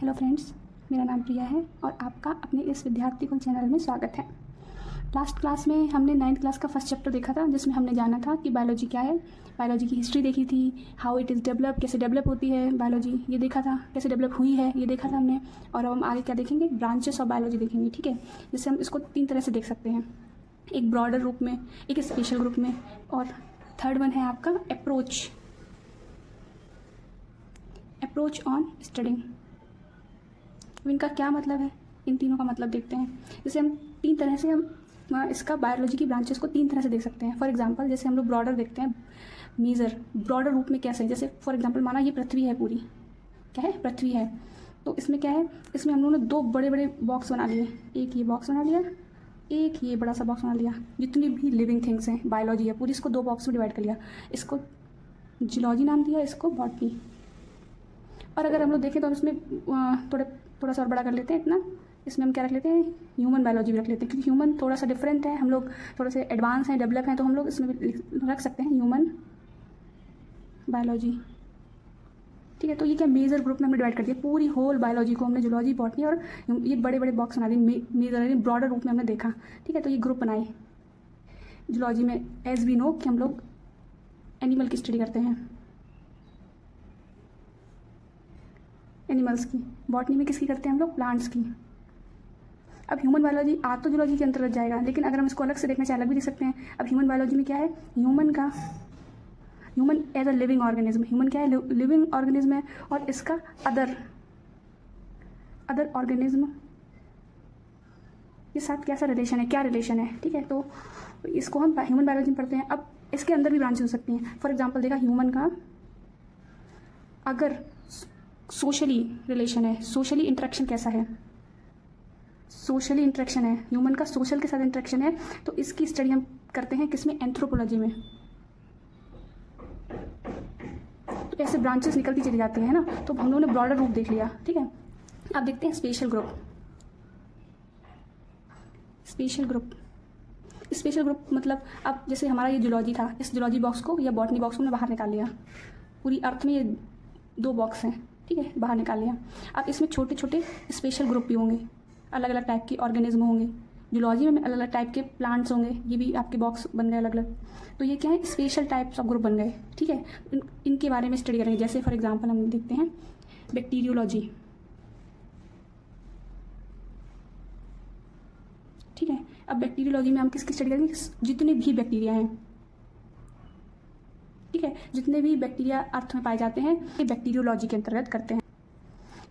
Hello friends, मेरा नाम प्रिया है और आपका अपने इस विद्यार्थी कुल चैनल में स्वागत है। लास्ट क्लास में हमने 9th क्लास का फर्स्ट चैप्टर देखा था, जिसमें हमने जाना था कि बायोलॉजी क्या है। बायोलॉजी की हिस्ट्री देखी थी, हाउ इट इज़ डेवलप, कैसे डेवलप होती है बायोलॉजी, ये देखा था। कैसे डेवलप हुई है ये देखा था हमने। और अब हम आगे क्या देखेंगे, ब्रांचेस ऑफ बायोलॉजी देखेंगे। ठीक है, जिससे हम इसको 3 तरह से देख सकते हैं, एक ब्रॉडर रूप में, एक स्पेशल ग्रुप में, और थर्ड वन है आपका अप्रोच ऑन स्टडिंग। इनका क्या मतलब है, इन तीनों का मतलब देखते हैं। जैसे हम 3 तरह से हम इसका बायोलॉजी की ब्रांचेस को 3 तरह से देख सकते हैं। फॉर एग्जांपल, जैसे हम लोग ब्रॉडर देखते हैं, मेजर ब्रॉडर रूप में कैसे, जैसे फॉर एग्जांपल माना ये पृथ्वी है, पूरी क्या है, पृथ्वी है। तो इसमें क्या है, इसमें हम लोगों ने 2 बड़े बड़े बॉक्स बना लिए, एक ये बॉक्स बना लिया, एक ये बड़ा सा बॉक्स बना लिया। जितनी भी लिविंग थिंग्स हैं, बायोलॉजी है पूरी, इसको 2 बॉक्स में डिवाइड कर लिया। इसको जियोलॉजी नाम दिया, इसको बॉटनी। और अगर हम लोग देखें तो हम इसमें थोड़ा सा और बड़ा कर लेते हैं इतना, इसमें हम क्या रख लेते हैं, ह्यूमन बायोलॉजी भी रख लेते हैं, क्योंकि ह्यूमन थोड़ा सा डिफरेंट है, हम लोग थोड़े से एडवांस हैं, डेवलप हैं, तो हम लोग इसमें रख सकते हैं ह्यूमन बायोलॉजी। ठीक है, तो ये क्या मेजर ग्रुप में हमने डिवाइड कर दिया, पूरी होल बायोलॉजी को हमने जूलॉजी, बॉटनी और ये बड़े बड़े बॉक्स बना दिए, मेजर ब्रॉडर रूप में हमने देखा। ठीक है, तो ये ग्रुप बनाए जूलॉजी में। एज वी नो कि हम लोग एनिमल की स्टडी करते हैं, एनिमल्स की। बॉटनी में किसकी करते हैं हम लोग, प्लांट्स की। अब ह्यूमन बायोलॉजी आ तो जूलॉजी के अंतर्गत जाएगा, लेकिन अगर हम इसको अलग से देखना चाहे अलग भी देख सकते हैं। अब ह्यूमन बायोलॉजी में क्या है, human as a living organism, human क्या है, लिविंग ऑर्गेनिज्म है, और इसका अदर ऑर्गेनिज्म के साथ कैसा रिलेशन है, क्या रिलेशन है। ठीक है, तो इसको हम ह्यूमन बायोलॉजी में पढ़ते हैं। अब इसके अंदर भी ब्रांचेस हो सकती हैं। फॉर एग्जाम्पल देखा, ह्यूमन का अगर सोशली रिलेशन है, सोशली इंटरेक्शन कैसा है, सोशली इंटरेक्शन है, ह्यूमन का सोशल के साथ इंटरेक्शन है, तो इसकी स्टडी हम करते हैं किसमें, एंथ्रोपोलॉजी में। तो ऐसे ब्रांचेस निकलती चली जाती हैं ना, तो हम लोगों ने ब्रॉडर रूप देख लिया। ठीक है, अब देखते हैं स्पेशल ग्रुप। स्पेशल ग्रुप मतलब, अब जैसे हमारा ये जूलॉजी था, इस जूलॉजी बॉक्स को या बॉटनी बॉक्स को हमने बाहर निकाल लिया। पूरी अर्थ में ये 2 बॉक्स हैं, ठीक है, बाहर निकाल लिया। अब इसमें छोटे छोटे स्पेशल ग्रुप भी होंगे, अलग अलग टाइप के ऑर्गेनिज्म होंगे। जूलॉजी में अलग अलग टाइप के प्लांट्स होंगे, ये भी आपके बॉक्स बन गए अलग अलग। तो ये क्या है, स्पेशल टाइप्स ऑफ ग्रुप बन गए। ठीक है, इनके बारे में स्टडी करेंगे। जैसे फॉर एग्जांपल हम देखते हैं बैक्टीरियोलॉजी। ठीक है, अब बैक्टीरियोलॉजी में हम किसकी स्टडी करेंगे, जितने भी बैक्टीरिया हैं। ठीक है, जितने भी बैक्टीरिया अर्थ में पाए जाते हैं, ये बैक्टीरियोलॉजी के अंतर्गत करते हैं।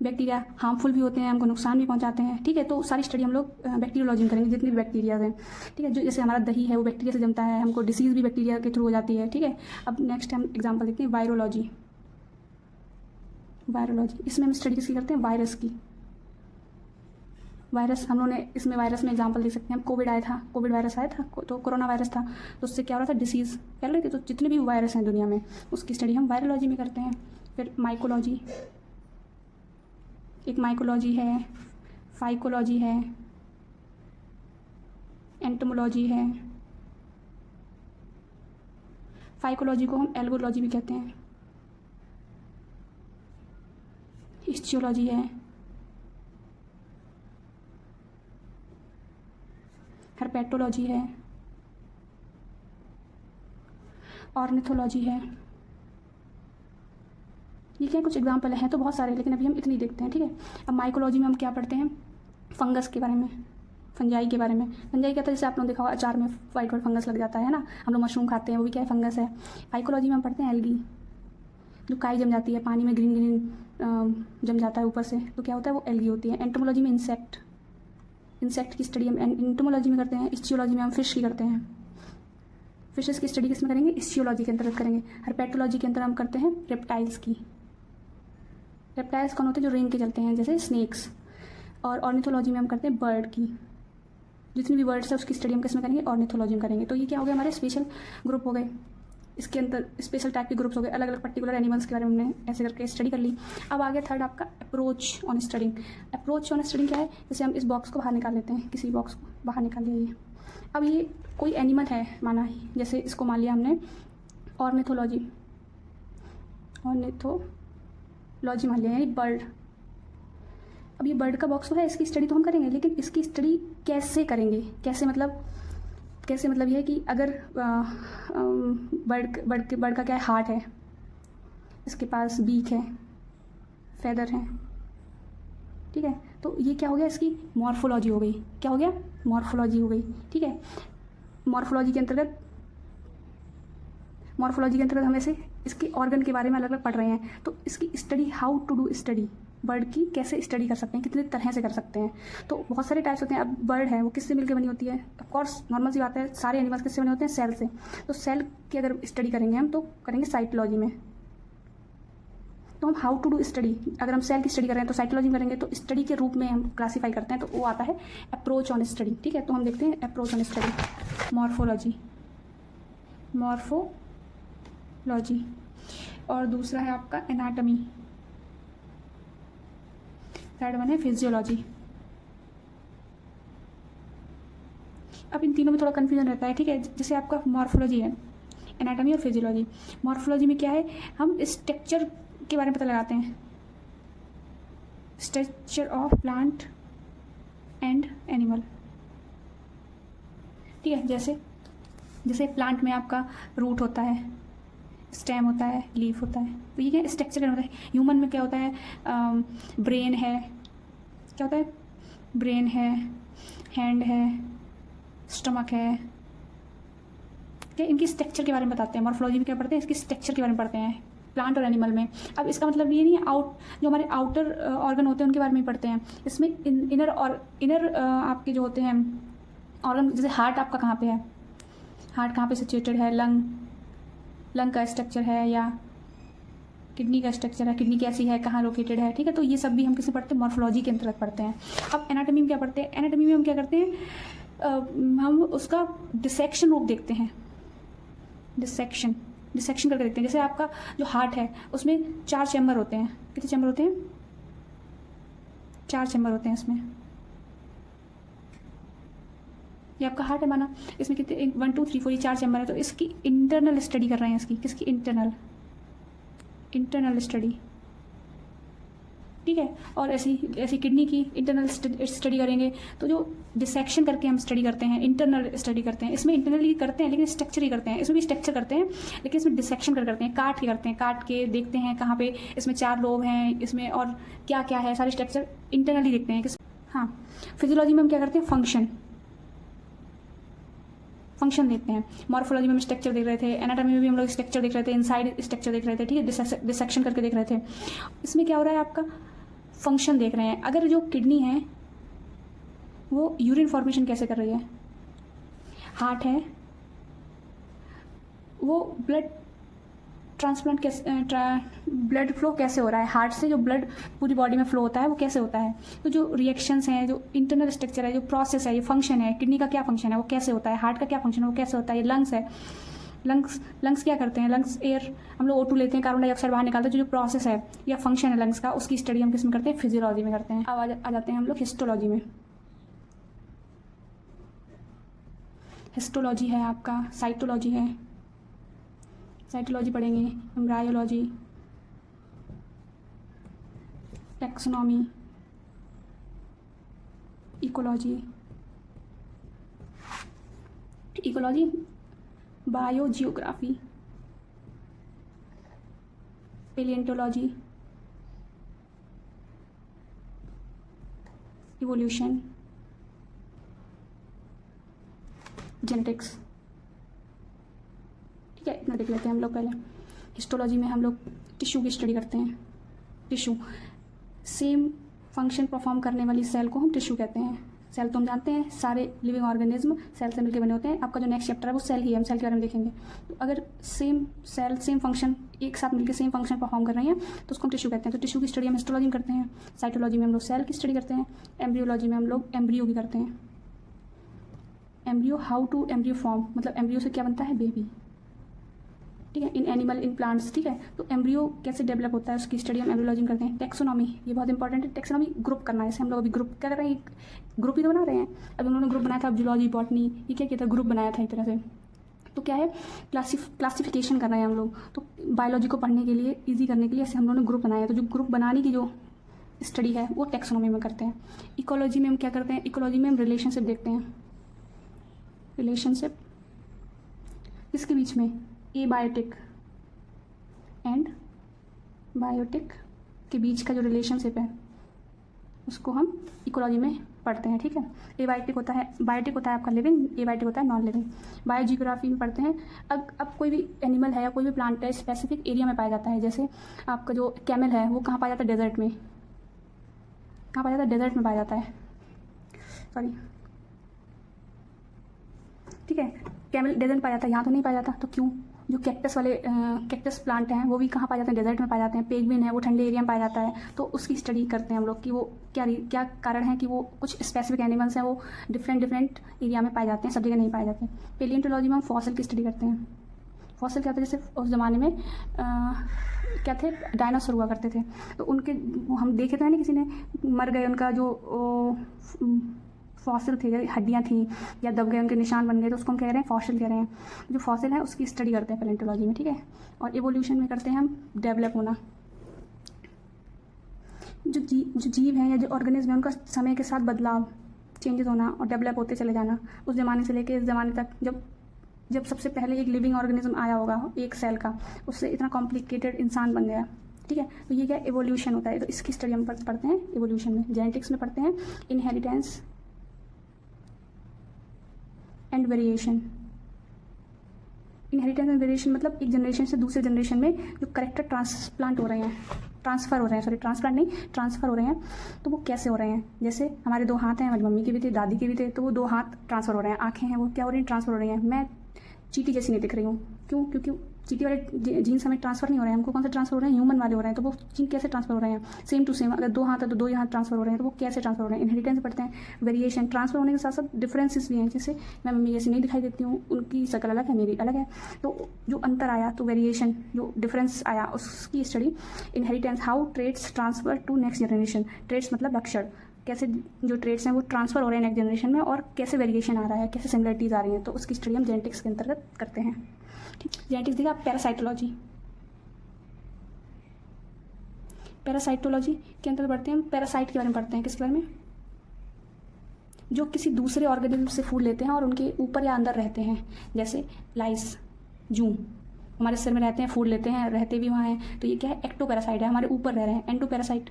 बैक्टीरिया हार्मफुल भी होते हैं, हमको नुकसान भी पहुंचाते हैं। ठीक है, तो सारी स्टडी हम लोग बैक्टीरियोलॉजी में करेंगे, जितने भी बैक्टीरिया हैं। ठीक है, जो जैसे हमारा दही है वो बैक्टीरिया से जमता है, हमको डिसीज़ भी बैक्टीरिया के थ्रू हो जाती है। ठीक है, अब नेक्स्ट हम एग्जाम्पल देखते हैं वायरोलॉजी। इसमें हम स्टडी किसकी करते हैं, वायरस की। वायरस हम लोगों ने इसमें वायरस में एग्जांपल दे सकते हैं। कोविड वायरस आया था, तो कोरोना वायरस था, तो उससे क्या हो रहा था, डिसीज़ फैल रही थी। तो जितने भी वायरस हैं दुनिया में, उसकी स्टडी हम वायरोलॉजी में करते हैं। फिर माइकोलॉजी, एक माइकोलॉजी है, फाइकोलॉजी है, एंटोमोलॉजी है। फाइकोलॉजी को हम एल्गोलॉजी भी कहते हैं। हिस्टियोलॉजी है, हर्पेटोलॉजी है, ऑर्निथोलॉजी है। ये क्या कुछ एग्जाम्पल हैं, तो बहुत सारे, लेकिन अभी हम इतनी देखते हैं। ठीक है, अब माइकोलॉजी में हम क्या पढ़ते हैं, फंगस के बारे में, फंजाई के बारे में। फंजाई क्या था, जैसे आप लोगों ने देखा होगा अचार में वाइट फंगस लग जाता है ना, हम लोग मशरूम खाते हैं, वो भी क्या है, फंगस है। फाइकोलॉजी में हम पढ़ते हैं एल्गी, जो काई जम जाती है पानी में, ग्रीन जम जाता है ऊपर से, तो क्या होता है, वो एल्गी होती है। एंटोमोलॉजी में इंसेक्ट की स्टडी हम एंटोमोलॉजी में करते हैं। इस्टियोलॉजी में हम फिश की करते हैं, फिशेस की स्टडी किसमें करेंगे, इस्टियोलॉजी के अंतर्गत करेंगे। हर्पेटोलॉजी के अंदर हम करते हैं रेप्टाइल्स की। रेप्टाइल्स कौन होते हैं, जो रेंग के चलते हैं, जैसे स्नेक्स। और ऑर्निथोलॉजी में हम करते हैं बर्ड की, जितनी भी बर्ड्स है उसकी स्टडी हम किसमें करेंगे, ऑर्निथोलॉजी में करेंगे। तो ये क्या हो गया, हमारे स्पेशल ग्रुप हो गए। इसके अंदर स्पेशल टाइप के ग्रुप्स हो गए, अलग अलग पर्टिकुलर एनिमल्स के बारे में हमने ऐसे करके स्टडी कर ली। अब आ गया थर्ड आपका approach on studying. Approach on studying क्या है, जैसे हम इस बॉक्स को बाहर निकाल लेते हैं, किसी बॉक्स को बाहर निकाल लिया। अब ये कोई एनिमल है माना, जैसे इसको मान लिया हमने ऑर्निथोलॉजी मान लिया, यानी बर्ड। अब ये बर्ड का बॉक्स तो है, इसकी स्टडी तो हम करेंगे, लेकिन इसकी स्टडी कैसे करेंगे? कैसे मतलब ये है कि अगर बर्ड का क्या है, हार्ट है, इसके पास बीक है, फेदर है, ठीक है। तो ये क्या हो गया, इसकी मॉर्फोलॉजी हो गई। क्या हो गया? मॉर्फोलॉजी हो गई, ठीक है। मॉर्फोलॉजी के अंतर्गत हम ऐसे इसके ऑर्गन के बारे में अलग अलग पढ़ रहे हैं। तो इसकी study, how to do study, bird की कैसे स्टडी कर सकते हैं, कितने तरह से कर सकते हैं। तो बहुत सारे टाइप्स होते हैं। अब बर्ड है वो किससे मिलकर बनी होती है? ऑफकोर्स नॉर्मल सी बात है, सारे एनिमल्स किससे बने होते हैं? सेल से। तो सेल की अगर स्टडी करेंगे हम तो करेंगे साइटोलॉजी में। तो हम हाउ टू डू स्टडी, अगर हम सेल की स्टडी कर रहे हैं तो साइकोलॉजी में करेंगे, तो स्टडी के रूप में हम क्लासीफाई करते हैं, तो वो आता है अप्रोच ऑन स्टडी, ठीक है। तो हम देखते हैं अप्रोच ऑन स्टडी, मॉर्फोलॉजी, और दूसरा है आपका एनाटमी, थर्ड वन है फिजियोलॉजी। अब इन तीनों में थोड़ा कन्फ्यूजन रहता है, ठीक है। जैसे आपका मॉर्फोलॉजी है, एनाटमी और फिजियोलॉजी। मॉर्फोलॉजी में क्या है, हम स्ट्रक्चर के बारे में पता लगाते हैं, structure of plant and animal, ठीक है। जैसे प्लांट में आपका रूट होता है, स्टेम होता है, लीफ होता है, तो ये क्या स्ट्रक्चर होता है। ह्यूमन में क्या होता है, ब्रेन है, क्या होता है, ब्रेन है, हैंड है, स्टमक है, क्या इनकी स्ट्रक्चर के बारे में बताते हैं। मॉर्फोलॉजी में क्या पढ़ते हैं, इसकी स्ट्रक्चर के बारे में पढ़ते हैं प्लांट और एनिमल में। अब इसका मतलब ये नहीं है जो हमारे आउटर ऑर्गन होते हैं उनके बारे में पढ़ते हैं। इसमें इनर आपके जो होते हैं ऑर्गन, जैसे हार्ट आपका कहाँ पे है, हार्ट कहाँ पे सिचुएटेड है, लंग का स्ट्रक्चर है, या किडनी का स्ट्रक्चर है, किडनी कैसी है, कहाँ लोकेटेड है, ठीक है। तो ये सब भी हम किसे पढ़ते हैं, मॉर्फोलॉजी के अंतर्गत पढ़ते हैं। अब एनाटॉमी में क्या पढ़ते हैं, एनाटॉमी में हम क्या करते हैं, हम उसका डिसेक्शन रूप देखते हैं, डिसेक्शन करके देखते हैं। जैसे आपका जो हार्ट है उसमें 4 चैम्बर होते हैं, कितने चैम्बर होते हैं, 4 चैम्बर होते हैं इसमें। ये आपका हार्ट है माना, इसमें कितने 1 2 3 4 ये 4 चैम्बर है। तो इसकी इंटरनल स्टडी कर रहे हैं, किसकी इंटरनल स्टडी, ठीक है। और ऐसी किडनी की इंटरनल स्टडी करेंगे। तो जो डिसेक्शन करके हम स्टडी करते हैं, इंटरनल स्टडी करते हैं, इसमें इंटरनली करते हैं लेकिन स्ट्रक्चर ही करते हैं, इसमें भी स्ट्रक्चर करते हैं लेकिन इसमें डिसेक्शन करते हैं, काट के देखते हैं कहाँ पे इसमें 4 लोब हैं, इसमें और क्या क्या है, सारे स्ट्रक्चर इंटरनली देखते हैं। हाँ, फिजियोलॉजी में हम क्या करते हैं, फंक्शन देखते हैं। मॉर्फोलॉजी में हम स्ट्रक्चर देख रहे थे, एनाटॉमी में भी हम लोग स्ट्रक्चर देख रहे थे, इनसाइड स्ट्रक्चर देख रहे थे, ठीक है, डिसेक्शन करके देख रहे थे। इसमें क्या हो रहा है, आपका फंक्शन देख रहे हैं। अगर जो किडनी है वो यूरिन फॉर्मेशन कैसे कर रही है, हार्ट है वो ब्लड ट्रांसप्लांट कैसे, ब्लड फ्लो कैसे हो रहा है, हार्ट से जो ब्लड पूरी बॉडी में फ्लो होता है वो कैसे होता है। तो जो रिएक्शंस हैं, जो इंटरनल स्ट्रक्चर है, जो प्रोसेस है, ये फंक्शन है, किडनी का क्या फंक्शन है वो कैसे होता है, हार्ट का क्या फंक्शन है वो कैसे होता है, ये लंग्स है, लंग्स क्या करते हैं, लंग्स एयर हम लोग O2 लेते हैं, कार्बन डाइऑक्साइड बाहर निकालते हैं। जो प्रोसेस है या फंक्शन है लंग्स का, उसकी स्टडी हम किस में करते हैं, फिजियोलॉजी में करते हैं। अब आ जाते हैं हम लोग हिस्टोलॉजी में। हिस्टोलॉजी है आपका, साइटोलॉजी है, साइटोलॉजी पढ़ेंगे, embryology, taxonomy, ecology, biogeography, paleontology, evolution, genetics, ठीक है। इतना देख लेते हैं हम लोग पहले। हिस्टोलॉजी में हम लोग टिश्यू की स्टडी करते हैं। टिश्यू सेम फंक्शन परफॉर्म करने वाली सेल को हम टिश्यू कहते हैं। सेल तो हम जानते हैं सारे लिविंग ऑर्गेनिज्म सेल से मिलकर बने होते हैं। आपका जो नेक्स्ट चैप्टर है वो सेल ही है, हम सेल के बारे में देखेंगे। तो अगर सेम सेल सेम फंक्शन एक साथ मिलकर सेम फंक्शन परफॉर्म कर रही हैं तो उसको हम टिश्यू कहते हैं। तो टिश्यू की स्टडी हम हिस्टोलॉजी में करते हैं। साइटोलॉजी में हम लोग सेल की स्टडी करते हैं। एम्ब्रियोलॉजी में हम लोग एम्ब्रियो की करते हैं। Embryo, how to embryo form, मतलब एम्ब्रियो से क्या बनता है, बेबी, ठीक है, इन एनिमल, इन प्लांट्स, ठीक है। तो एम्ब्रियो कैसे डेवलप होता है उसकी स्टडी हम एम्ब्रियोलॉजी में करते हैं। टैक्सोनॉमी, ये बहुत इंपॉर्टेंट है। टैक्सोनॉमी ग्रुप करना है, जैसे हम लोग अभी ग्रुप क्या कर रहे हैं, ग्रुप ही तो बना रहे हैं। अभी उन्होंने ग्रुप बनाया था, जूलॉजी, बॉटनी, ये क्या किया था, ग्रुप बनाया था एक तरह से। तो क्या है, क्लासिफिकेशन कर रहे हैं हम लोग। तो बायोलॉजी को पढ़ने के लिए, ईजी करने के लिए ऐसे हम लोगों ने ग्रुप बनाया। तो जो ग्रुप बनाने की जो स्टडी है वो टैक्सोनॉमी में करते हैं। इकोलॉजी में हम क्या करते हैं, इकोलॉजी में हम रिलेशनशिप देखते हैं, रिलेशनशिप इसके बीच में एबायोटिक एंड बायोटिक के बीच का जो रिलेशनशिप है उसको हम इकोलॉजी में पढ़ते हैं, ठीक है। एबायोटिक होता है, बायोटिक होता है आपका लिविंग, एबायोटिक होता है नॉन लिविंग। बायोजियोग्राफी में पढ़ते हैं अब कोई भी एनिमल है या कोई भी प्लांट है स्पेसिफिक एरिया में पाया जाता है। जैसे आपका जो कैमल है वो कहाँ पाया जाता है, डेजर्ट में। कहाँ पाया जाता है, डेजर्ट में पाया जाता है, सॉरी, ठीक है। कैमल डेजर्ट में पाया जाता है, यहाँ तो नहीं पाया जाता, तो क्यों। जो कैक्टस वाले कैक्टस प्लांट हैं वो भी कहाँ पाए जाते हैं, डेजर्ट में पाए जाते हैं। पेंगुइन है वो ठंडे एरिया में पाया जाता है, तो उसकी स्टडी करते हैं हम लोग कि वो क्या कारण है कि वो कुछ स्पेसिफिक एनिमल्स हैं वो डिफरेंट एरिया में पाए जाते हैं, सब जगह नहीं पाए जाते। पेलियोंटोलॉजी में हम फॉसिल की स्टडी करते हैं। फॉसिल क्या था, जैसे उस ज़माने में क्या थे, डायनासोर हुआ करते थे, तो उनके हम देखे थे ना, किसी ने मर गए, उनका जो फॉसिल थे, हड्डियाँ थी या दब गए, उनके निशान बन गए, तो उसको हम कह रहे हैं फॉसिल कह रहे हैं। जो फॉसिल है उसकी स्टडी करते हैं पैलेंटोलॉजी में, ठीक है। और एवोल्यूशन में करते हैं हम डेवलप होना। जो जीव हैं या जो ऑर्गेनिज्म है उनका समय के साथ बदलाव, चेंजेस होना और डेवलप होते चले जाना, उस ज़माने से लेके इस ज़माने तक, जब सबसे पहले एक लिविंग ऑर्गेनिज्म आया होगा एक सेल का, उससे इतना कॉम्प्लिकेटेड इंसान बन गया, ठीक है। तो ये क्या एवोल्यूशन होता है, तो इसकी स्टडी हम पढ़ते हैं एवोल्यूशन में। जेनेटिक्स में पढ़ते हैं inheritance and variation. Inheritance and variation मतलब एक जनरेशन से दूसरे जनरेशन में जो करेक्टर ट्रांसफर हो रहे हैं, तो वो कैसे हो रहे हैं। जैसे हमारे 2 हाथ हैं, हमारी मम्मी के भी थे, दादी के भी थे, तो वो 2 हाथ ट्रांसफ़र हो रहे हैं। आँखें हैं वो क्या हो रही हैं, ट्रांसफ़र हो रही हैं। मैं चींटी जैसी नहीं दिख रही हूँ, क्यों, क्योंकि चींटी वाले जीन्स हमें ट्रांसफ़र नहीं हो रहे हैं। हमको कौन से ट्रांसफ़र हो रहे हैं, ह्यूमन वाले हो रहे हैं। तो वो जीन कैसे ट्रांसफ़र हो रहे हैं, सेम टू सेम। अगर 2 हाथ है तो 2 ही हाथ ट्रांसफ़र हो रहे हैं, तो वो कैसे ट्रांसफ़र हो रहे हैं। इनहेरिटेंस पढ़ते हैं, वेरिएशन, ट्रांसफ़र होने के साथ साथ डिफरेंसेस भी हैं। जैसे मैं मम्मी जैसी नहीं दिखाई देती हूँ, उनकी शक्ल अलग है, मेरी अलग है, तो जो अंतर आया, तो वेरिएशन, जो डिफरेंस आया, उसकी study. Inheritance, how traits transfer to next generation. Traits मतलब लक्षण, कैसे जो ट्रेड्स हैं वो ट्रांसफ़र हो रहे हैं नेक्स्ट जनरेशन में, और कैसे वेरिएशन आ रहा है, कैसे सिमिलरिटीज़ आ रही हैं, तो उसकी स्टडी हम जेनेटिक्स के अंतर्गत करते हैं, ठीक। जेनेटिक्स देखिए आप, पैरासाइटोलॉजी के अंतर्गत बढ़ते हैं हम। पैरासाइट के बारे में पढ़ते हैं, किसके बारे में, जो किसी दूसरे ऑर्गेनिज्म से फूड लेते हैं और उनके ऊपर या अंदर रहते हैं। जैसे लाइस, जूं हमारे सिर में रहते हैं, फूड लेते हैं, रहते भी वहाँ हैं, तो ये क्या है, एक्टोपैरासाइट है, हमारे ऊपर रह रहे हैं। एंडोपैरासाइट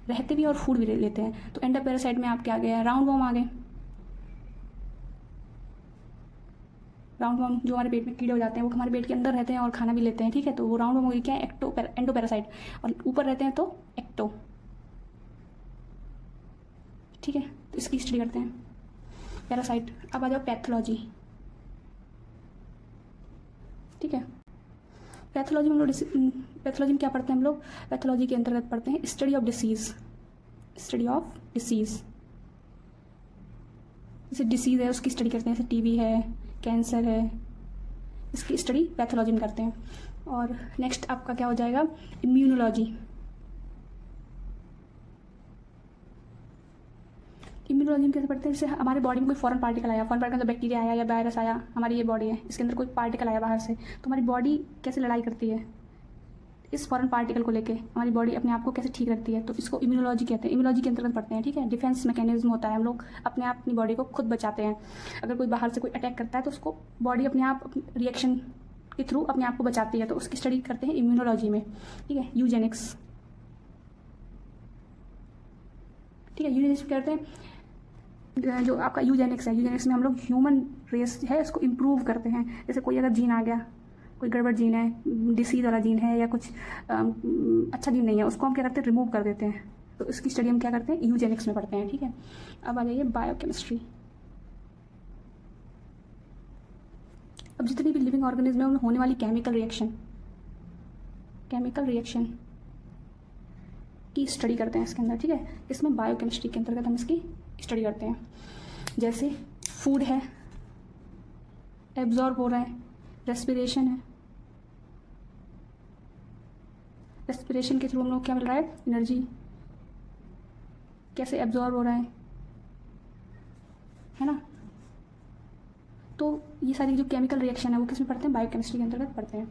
रहते भी और फूड भी लेते हैं। तो एंडोपैरासाइट में आप क्या आ गए, राउंड वॉर्म आ गए। राउंड वॉर्म जो हमारे पेट में कीड़े हो जाते हैं, वो हमारे पेट के अंदर रहते हैं और खाना भी लेते हैं, ठीक है। तो वो राउंड वॉर्म हो गई क्या है, एंडोपैरासाइट, और ऊपर रहते हैं तो एक्टो, ठीक है। तो इसकी स्टडी करते हैं पैरासाइट। अब आ जाओ पैथोलॉजी, ठीक है। पैथोलॉजी में हम लोग पैथोलॉजी में क्या पढ़ते हैं हम लोग, पैथोलॉजी के अंतर्गत पढ़ते हैं स्टडी ऑफ डिसीज़। जैसे डिसीज़ है उसकी स्टडी करते हैं, जैसे टीबी है, कैंसर है, इसकी स्टडी पैथोलॉजी में करते हैं। और नेक्स्ट आपका क्या हो जाएगा, इम्यूनोलॉजी। इम्यूनोलॉजी में कैसे पढ़ते हैं, जैसे हमारे बॉडी में कोई फॉरेन पार्टिकल आया, फॉरेन पार्टिकल मतलब बैक्टीरिया आया या वायरस आया, हमारी ये बॉडी है, इसके अंदर कोई पार्टिकल आया बाहर से, तो हमारी बॉडी कैसे लड़ाई करती है इस फॉरेन पार्टिकल को लेके, हमारी बॉडी अपने आप को कैसे ठीक रखती है, तो इसको इम्यूनोलॉजी कहते हैं। इम्यूनोलॉजी के अंतर्गत पढ़ते हैं, ठीक है। डिफेंस मैकेनिज्म होता है, हम लोग अपने आप अपनी बॉडी को खुद बचाते हैं। अगर कोई बाहर से कोई अटैक करता है तो उसको बॉडी अपने आप रिएक्शन के थ्रू अपने आप को बचाती है, तो उसकी स्टडी करते हैं इम्यूनोलॉजी में, ठीक है। यूजेनिक्स, ठीक है। यूजेनिक्स करते हैं, जो आपका यूजेनिक्स है, यूजेनिक्स में हम लोग ह्यूमन रेस है उसको इम्प्रूव करते हैं। जैसे कोई अगर जीन आ गया, कोई गड़बड़ जीन है, डिसीज वाला जीन है या कुछ अच्छा जीन नहीं है, उसको हम क्या करते हैं, रिमूव कर देते हैं। तो इसकी स्टडी हम क्या करते हैं, यूजेनिक्स में पढ़ते हैं, ठीक है। अब आ जाइए बायोकेमिस्ट्री। अब जितनी भी लिविंग ऑर्गेनिज्म है उनमें होने वाली केमिकल रिएक्शन की स्टडी करते हैं इसके अंदर, ठीक है। इसमें बायोकेमिस्ट्री के अंतर्गत हम इसकी स्टडी करते हैं। जैसे फूड है, एब्जॉर्ब हो रहा है, रेस्पिरेशन है, रेस्पिरेशन के थ्रू हम लोग क्या मिल रहा है, एनर्जी, कैसे एब्जॉर्ब हो रहा है ना। तो ये सारी जो केमिकल रिएक्शन है वो किस में पढ़ते हैं, बायोकेमिस्ट्री के अंतर्गत पढ़ते हैं।